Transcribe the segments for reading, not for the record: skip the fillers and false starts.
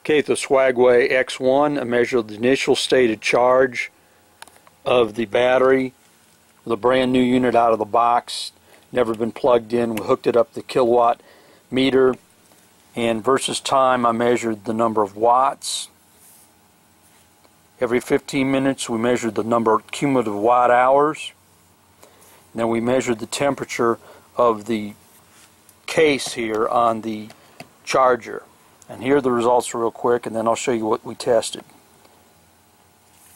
Okay, the Swagway X1, I measured the initial stated charge of the battery with a brand new unit out of the box, never been plugged in. We hooked it up to the kilowatt meter, and versus time I measured the number of watts. Every 15 minutes we measured the number of cumulative watt hours. And then we measured the temperature of the case here on the charger. And here are the results real quick, and then I'll show you what we tested.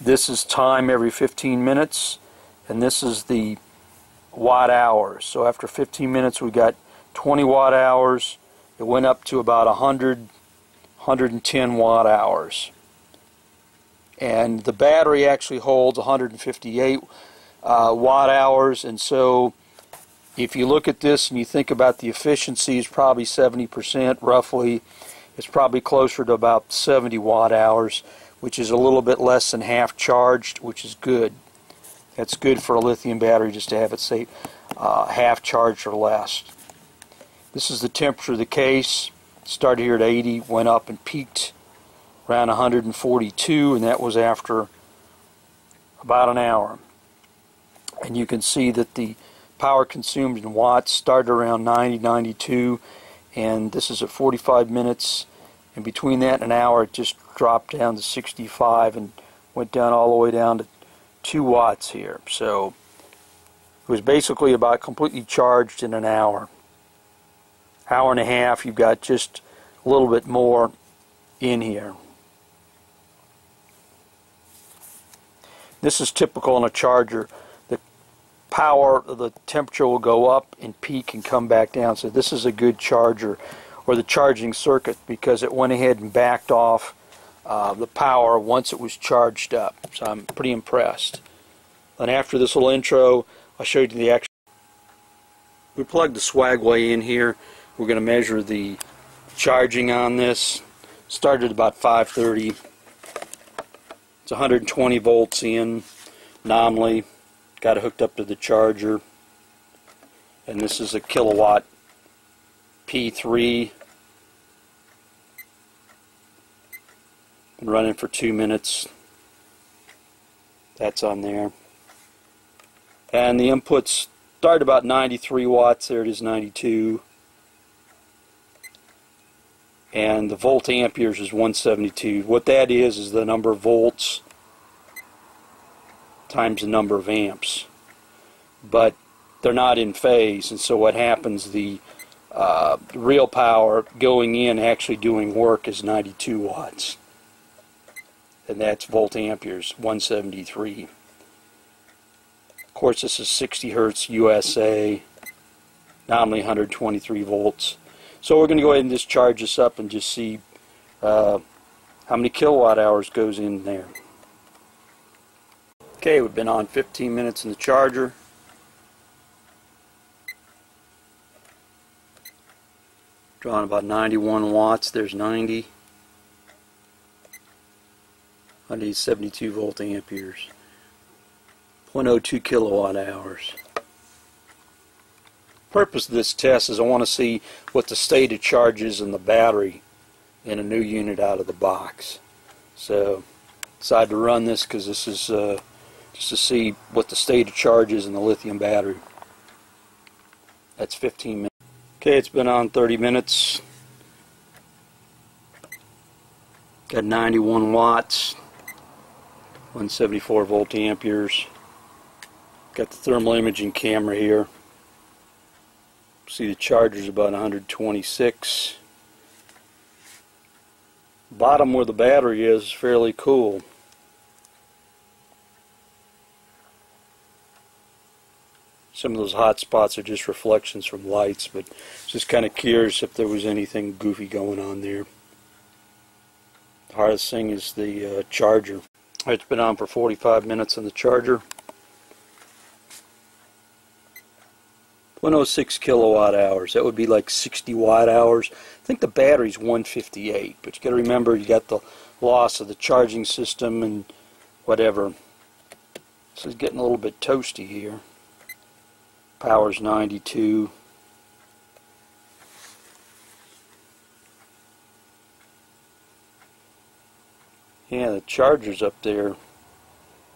This is time every 15 minutes, and this is the watt hours. So after 15 minutes we got 20 watt hours. It went up to about 110 watt hours. And the battery actually holds 158 watt hours, and so if you look at this and you think about the efficiency, it's probably 70% roughly. It's probably closer to about 70 watt hours, which is a little bit less than half charged, which is good. That's good for a lithium battery, just to have it say half charged or less. This is the temperature of the case. Started here at 80, went up and peaked around 142, and that was after about an hour. And you can see that the power consumed in watts started around 90, 92, and this is at 45 minutes, and between that and an hour it just dropped down to 65 and went down all the way down to 2 watts here. So it was basically about completely charged in an hour. Hour and a half, you've got just a little bit more in here. This is typical on a charger. The power, the temperature will go up and peak and come back down. So this is a good charger, or the charging circuit, because it went ahead and backed off the power once it was charged up. So I'm pretty impressed. And after this little intro, I'll show you the actual. We plugged the Swagway in here. We're going to measure the charging on this. Started about 5:30. It's 120 volts in nominally. Got it hooked up to the charger. And this is a kilowatt P3. Been running for 2 minutes. That's on there. And the inputs start about 93 watts. There it is, 92. And the volt amperes is 172. What that is the number of volts times the number of amps. But they're not in phase, and so what happens, the real power going in, actually doing work, is 92 watts. And that's volt amperes, 173. Of course, this is 60 hertz USA, nominally 123 volts. So we're going to go ahead and just charge this up and just see how many kilowatt hours goes in there. Okay, we've been on 15 minutes in the charger. Drawing about 91 watts. There's 90. I need 72 volt amperes. 0.02 kilowatt hours. Purpose of this test is I want to see what the state of charge is in the battery in a new unit out of the box. So decided to run this because this is just to see what the state of charge is in the lithium battery. That's 15 minutes. Okay, it's been on 30 minutes. Got 91 watts, 174 volt amperes. Got the thermal imaging camera here. See the charger's about 126. Bottom where the battery is fairly cool. Some of those hot spots are just reflections from lights, but just kind of curious if there was anything goofy going on there. The hardest thing is the charger. It's been on for 45 minutes on the charger. 106 kilowatt hours. That would be like 60 watt hours. I think the battery's 158, but you got to remember you got the loss of the charging system and whatever. This is getting a little bit toasty here. Power's 92. Yeah, the charger's up there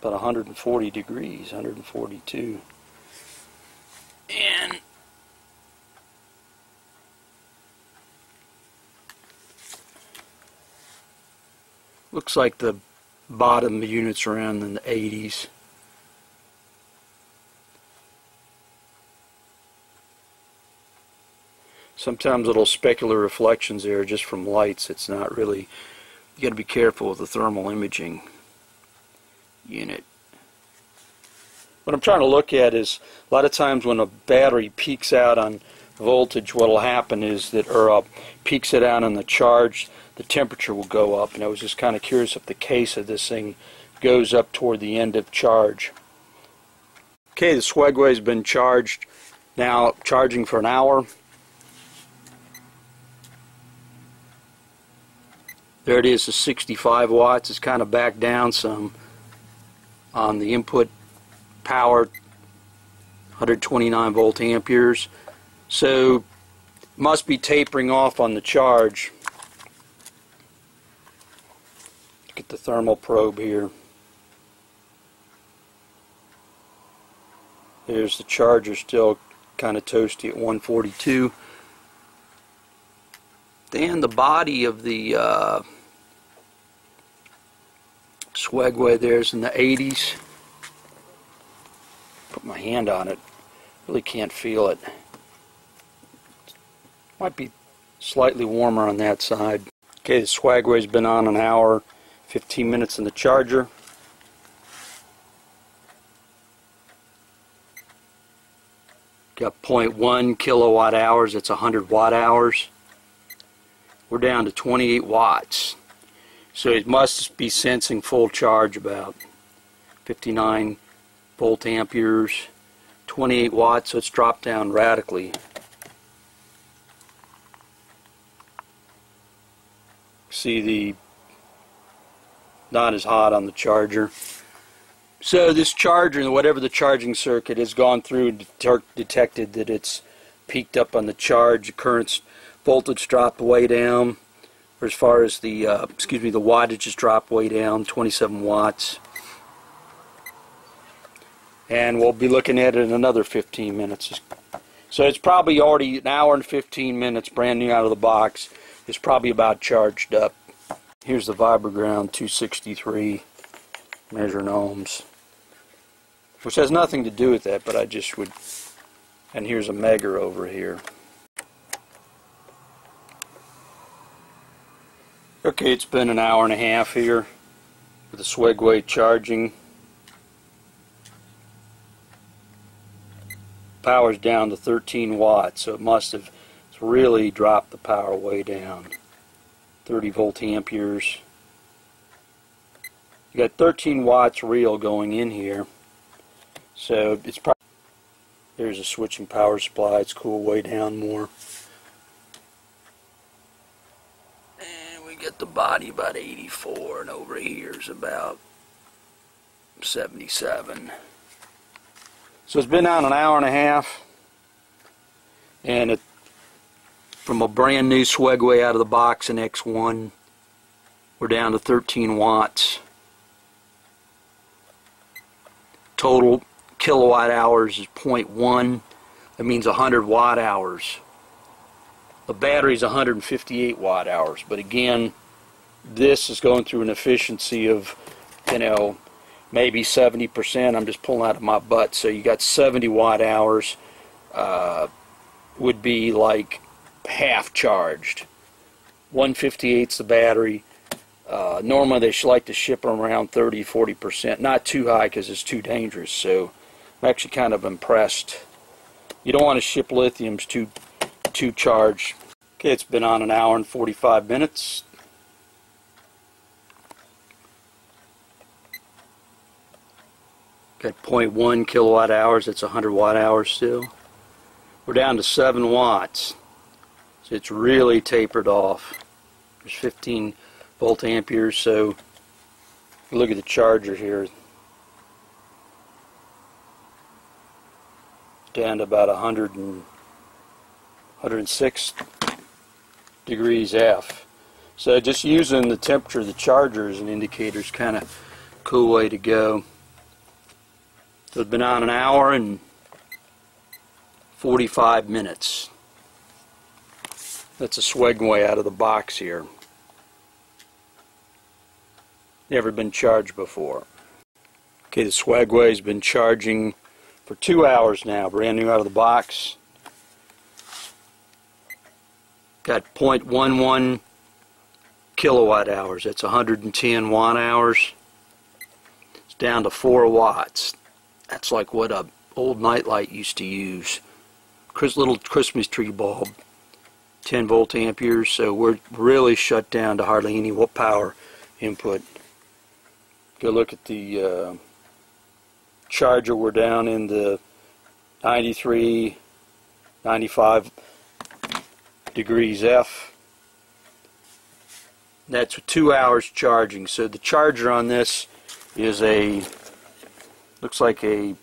about 140 degrees, 142. And looks like the bottom unit's around in the 80s. Sometimes little specular reflections there just from lights. It's not really, you got to be careful with the thermal imaging unit. What I'm trying to look at is a lot of times when a battery peaks out on voltage, what will happen is that, or peaks it out on the charge, the temperature will go up. And I was just kind of curious if the case of this thing goes up toward the end of charge. Okay, the Swagway has been charged, now charging for an hour. There it is, the 65 watts. It's kind of back down some on the input power, 129 volt amperes. So must be tapering off on the charge. Look at the thermal probe here. There's the charger still kind of toasty at 142. Then the body of the Swagway there's in the 80s. Put my hand on it. Really can't feel it. Might be slightly warmer on that side. Okay, the Swagway's been on an hour, 15 minutes in the charger. Got 0.1 kilowatt hours. It's 100 watt hours. We're down to 28 watts. So it must be sensing full charge, about 59 volt amperes, 28 watts, so it's dropped down radically. See the not as hot on the charger. So this charger, whatever the charging circuit, has gone through and detected that it's peaked up on the charge. The current's voltage dropped way down. Or as far as the the wattage has dropped way down, 27 watts. And we'll be looking at it in another 15 minutes. So it's probably already an hour and 15 minutes, brand new out of the box. It's probably about charged up. Here's the Vibroground 263 measuring ohms, which has nothing to do with that, but I just would. And here's a Megger over here. Okay, it's been an hour and a half here with the Swagway charging. Power's down to 13 watts, so it must have really dropped the power way down. 30 volt amperes. You got 13 watts real going in here, so it's probably, there's a switching power supply. It's cooled way down more. And we get the body about 84, and over here is about 77. So it's been on an hour and a half, and from a brand new Swagway out of the box in X1, we're down to 13 watts. Total kilowatt hours is 0.1. That means 100 watt hours. The battery's 158 watt hours, but again, this is going through an efficiency of, maybe 70%. I'm just pulling out of my butt. So you got 70 watt hours, would be like half charged. 158's the battery. Normally they like to ship them around 30-40%. Not too high because it's too dangerous. So I'm actually kind of impressed. You don't want to ship lithiums too charged. Okay, it's been on an hour and 45 minutes. Got 0.1 kilowatt hours. That's 100 watt hours still. We're down to 7 watts. So it's really tapered off. There's 15 volt amperes. So look at the charger here. Down to about 106 degrees F. So just using the temperature of the charger as an indicator is kind of a cool way to go. So it's been on an hour and 45 minutes. That's a Swagway out of the box here. Never been charged before. Okay, the Swagway's been charging for 2 hours now, brand new out of the box. Got 0.11 kilowatt hours. That's 110 watt hours. It's down to 4 watts. That's like what a old nightlight used to use. Little Christmas tree bulb. 10 volt amperes. So we're really shut down to hardly any power input. Go look at the charger. We're down in the 93, 95 degrees F. That's 2 hours charging. So the charger on this is looks like a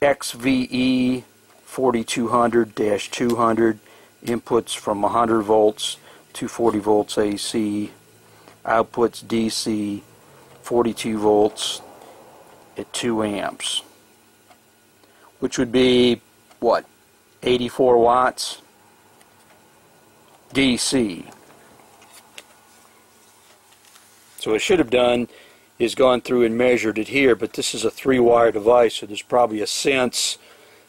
XVE 4200-200. Inputs from 100 volts to 40 volts AC. Outputs DC 42 volts at 2 amps. Which would be, what, 84 watts? DC. So what I should have done is gone through and measured it here, but this is a 3-wire device, so there's probably a sense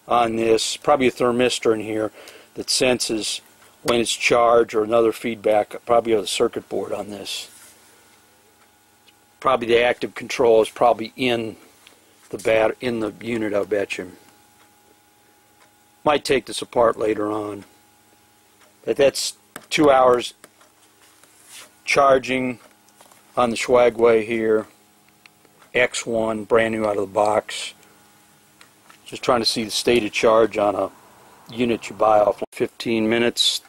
on this, probably a thermistor in here that senses when it's charged, or another feedback, probably on the circuit board on this. Probably the active control is probably in the unit, I'll bet you. Might take this apart later on. But that's 2 hours charging on the Swagway here. X1, brand new out of the box. Just trying to see the state of charge on a unit you buy off. 15 minutes.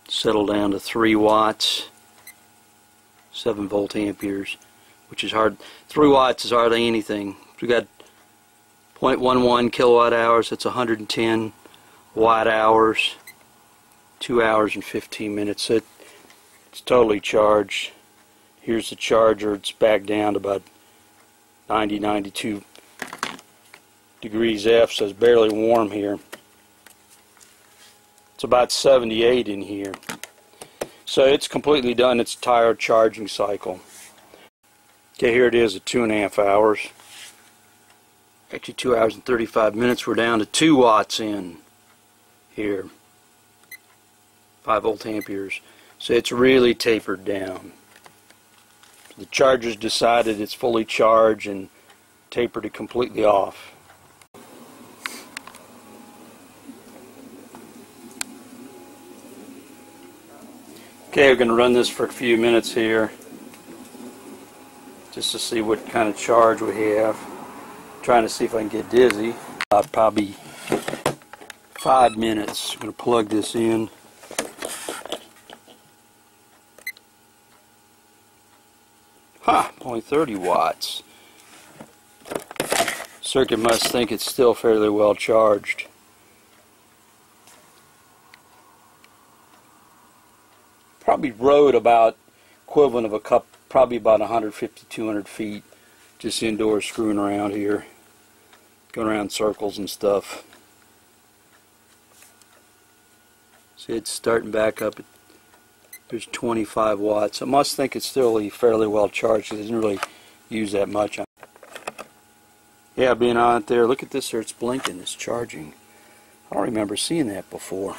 Settle down to 3 watts. 7 volt amperes, which is hard. 3 watts is hardly anything. We got 0.11 kilowatt hours. That's 110 watt hours. 2 hours and 15 minutes. So it's totally charged. Here's the charger. It's back down to about 90, 92 degrees F, so it's barely warm here. It's about 78 in here. So it's completely done its entire charging cycle. Okay, here it is at 2.5 hours. Actually 2 hours and 35 minutes. We're down to 2 watts in here. 5 volt amperes. So it's really tapered down. The charger's decided it's fully charged and tapered it completely off. Okay, we're going to run this for a few minutes here just to see what kind of charge we have. Trying to see if I can get dizzy. Probably 5 minutes. I'm going to plug this in. Only 30 watts. Circuit must think it's still fairly well charged. Probably rode about equivalent of a cup, probably about 150, 200 feet, just indoors screwing around here, going around circles and stuff. See, it's starting back up. There's 25 watts. I must think it's still fairly well charged because it didn't really use that much. Yeah, being on it there. Look at this there. It's blinking. It's charging. I don't remember seeing that before.